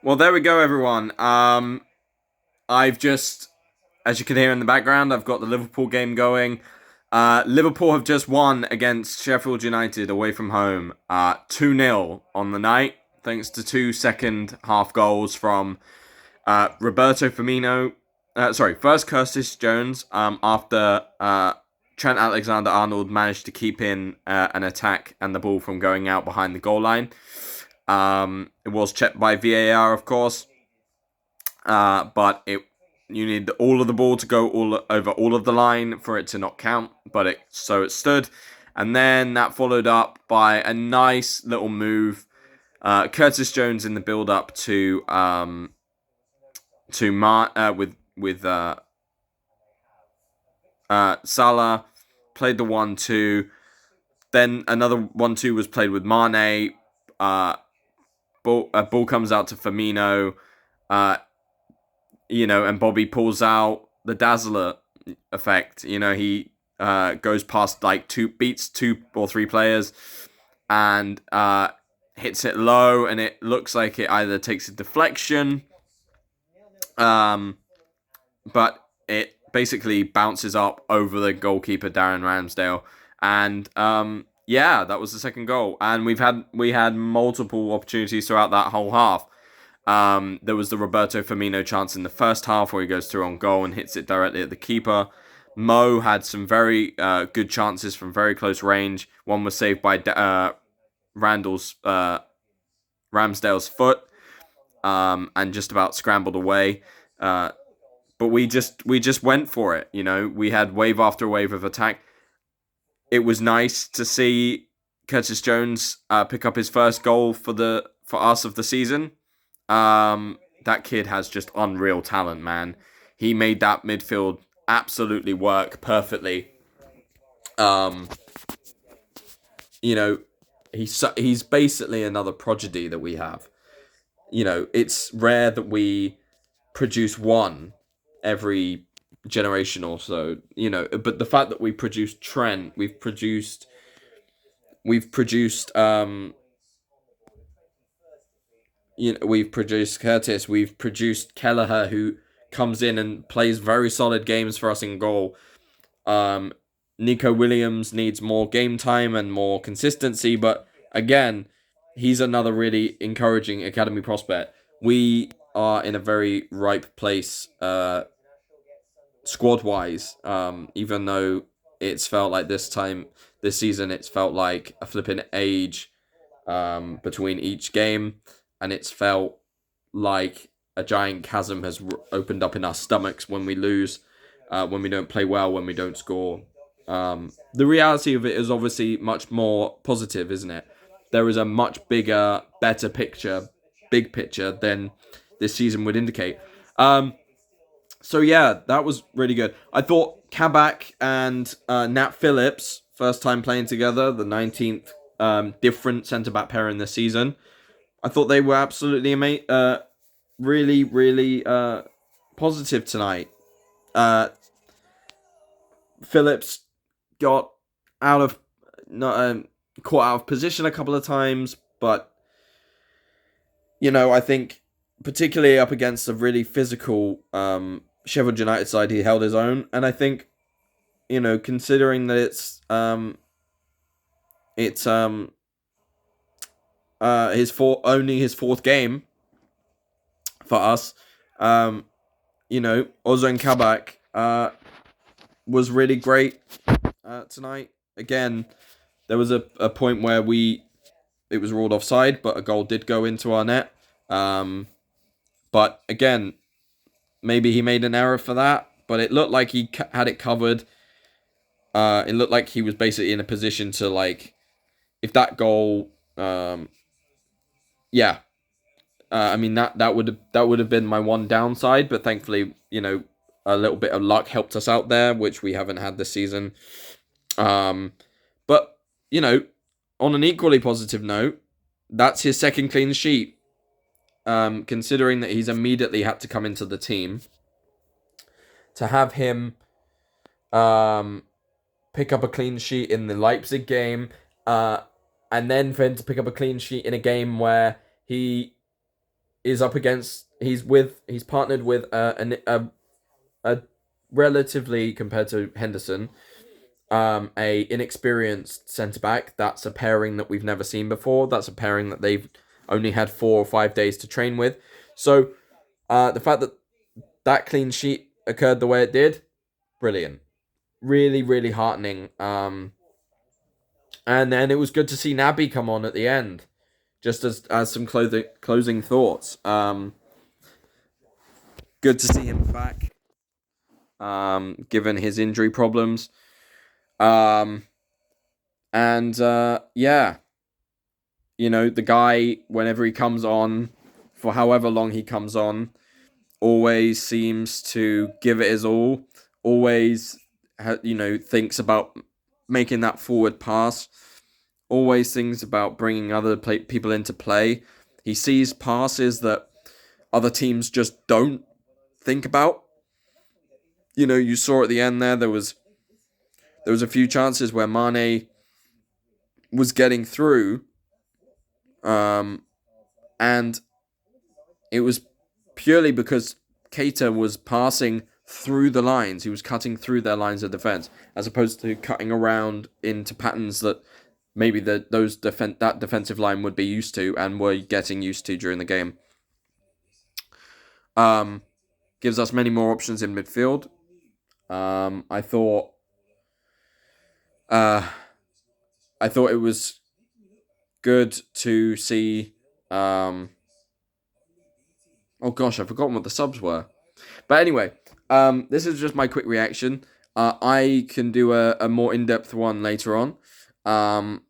Well, there we go, everyone. I've just, as you can hear in the background, I've got the Liverpool game going. Liverpool have just won against Sheffield United away from home, 2-0 on the night, thanks to two second half goals from Roberto Firmino. First Curtis Jones, after Trent Alexander-Arnold managed to keep in an attack and the ball from going out behind the goal line. It was checked by VAR, of course, but you need all of the ball to go all over all of the line for it to not count. But it stood, and then that followed up by a nice little move. Curtis Jones in the build up to Salah played the 1-2. Then another 1-2 was played with Mane. Ball comes out to Firmino. And Bobby pulls out the Dazzler effect. He goes past beats two or three players, and hits it low, and it looks like it either takes a deflection, but it basically bounces up over the goalkeeper Darren Ramsdale, and that was the second goal. And we had multiple opportunities throughout that whole half. There was the Roberto Firmino chance in the first half where he goes through on goal and hits it directly at the keeper. Mo had some very good chances from very close range. One was saved by Ramsdale's foot, and just about scrambled away. But we just went for it. We had wave after wave of attack. It was nice to see Curtis Jones pick up his first goal for us of the season. That kid has just unreal talent, man. He made that midfield absolutely work perfectly. He's basically another prodigy that we have. It's rare that we produce one every generation or so. But the fact that we produced Trent, we've produced we've produced Curtis, we've produced Kelleher, who comes in and plays very solid games for us in goal. Nico Williams needs more game time and more consistency, but again, he's another really encouraging academy prospect. We are in a very ripe place, squad-wise, even though it's felt like this season, it's felt like a flipping age between each game, and it's felt like a giant chasm has opened up in our stomachs when we lose, when we don't play well, when we don't score. The reality of it is obviously much more positive, isn't it? There is a much bigger, better big picture than this season would indicate. So yeah, that was really good. I thought Kabak and Nat Phillips, first time playing together, the 19th different centre-back pair in this season. I thought they were absolutely really, really positive tonight. Phillips got caught out of position a couple of times, but I think particularly up against a really physical Sheffield United side, he held his own, and I think considering that it's only his fourth game for us, Ozan Kabak was really great tonight. Again, there was a point where it was ruled offside, but a goal did go into our net. But again, maybe he made an error for that, but it looked like he had it covered. It looked like he was basically in a position to, if that goal, that would have been my one downside, but thankfully, a little bit of luck helped us out there, which we haven't had this season. But on an equally positive note, that's his second clean sheet. Considering that he's immediately had to come into the team, to have him pick up a clean sheet in the Leipzig game, and then for him to pick up a clean sheet in a game where he is up against. He's partnered with a relatively, compared to Henderson, a inexperienced centre back. That's a pairing that we've never seen before. That's a pairing that they've only had 4 or 5 days to train with. So the fact that that clean sheet occurred the way it did, brilliant. Really, really heartening. And then it was good to see Naby come on at the end, just as some closing thoughts. Good to see him back, given his injury problems. Um, and yeah, the guy, whenever he comes on, for however long he comes on, always seems to give it his all. Always, thinks about making that forward pass. Always thinks about bringing other people into play. He sees passes that other teams just don't think about. You saw at the end there was a few chances where Mane was getting through, and it was purely because Keita was passing through the lines. He was cutting through their lines of defense, as opposed to cutting around into patterns that maybe that defensive line would be used to and were getting used to during the game. Gives us many more options in midfield. I thought it was good to see. Oh gosh, I've forgotten what the subs were. But anyway, this is just my quick reaction. I can do a more in-depth one later on.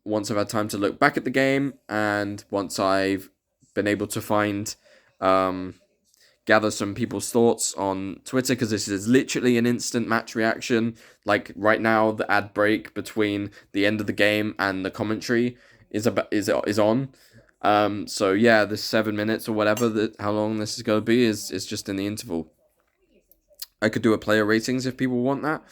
Once I've had time to look back at the game and once I've been able to gather some people's thoughts on Twitter, because this is literally an instant match reaction. Like right now, the ad break between the end of the game and the commentary is on. So yeah, the 7 minutes or whatever how long this is going to be is just in the interval. I could do a player ratings if people want that.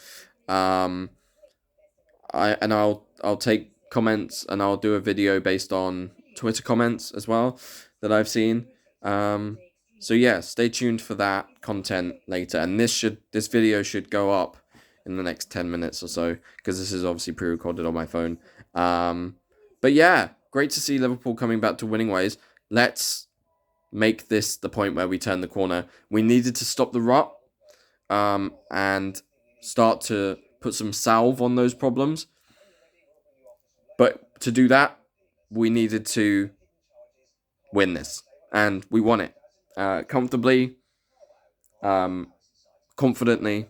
I'll take comments and I'll do a video based on Twitter comments as well that I've seen. So yeah, stay tuned for that content later. And this video should go up in the next 10 minutes or so, because this is obviously pre-recorded on my phone. But yeah, great to see Liverpool coming back to winning ways. Let's make this the point where we turn the corner. We needed to stop the rut, and start to put some salve on those problems. But to do that, we needed to win this, and we won it comfortably, confidently,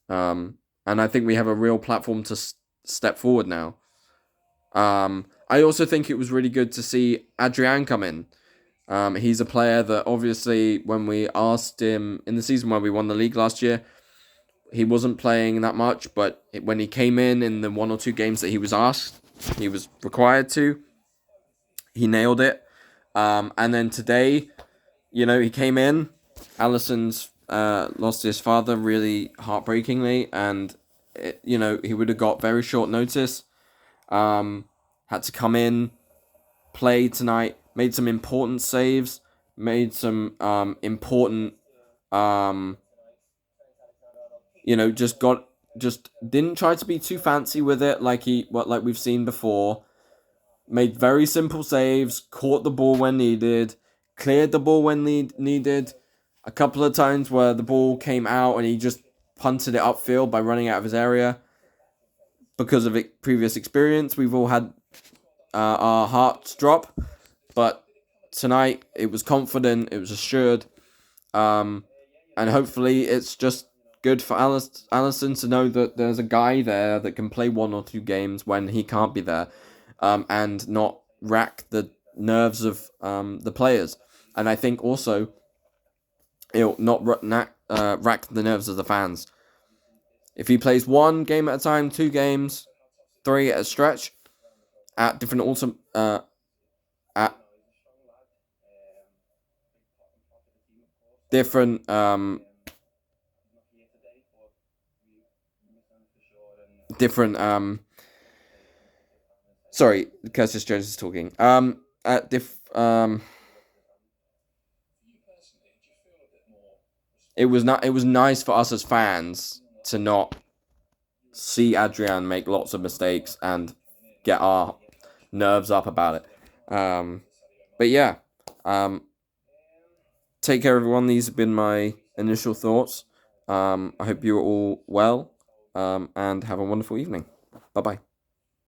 and I think we have a real platform to step forward now. I also think it was really good to see Adrian come in. He's a player that obviously, when we asked him in the season where we won the league last year, he wasn't playing that much, but when he came in the 1 or 2 games that he was asked, he was required to, he nailed it. And then today, he came in. Alisson's lost his father really heartbreakingly, and he would have got very short notice. Had to come in, play tonight, made some important saves, made some important, just didn't try to be too fancy with it like we've seen before. Made very simple saves, caught the ball when needed, cleared the ball when needed. A couple of times where the ball came out and he just punted it upfield by running out of his area. Because of previous experience, we've all had our hearts drop. But tonight, it was confident, it was assured. And hopefully it's just good for Alisson to know that there's a guy there that can play 1 or 2 games when he can't be there. And not rack the nerves of the players. And I think also it'll not rack the nerves of the fans. If he plays 1 game at a time, 2 games, 3 at a stretch, at different at different sorry, Curtis Jones is talking. At it was not. It was nice for us as fans to not see Adrian make lots of mistakes and get our nerves up about it. But yeah, take care, everyone. These have been my initial thoughts. I hope you're all well, and have a wonderful evening. Bye bye.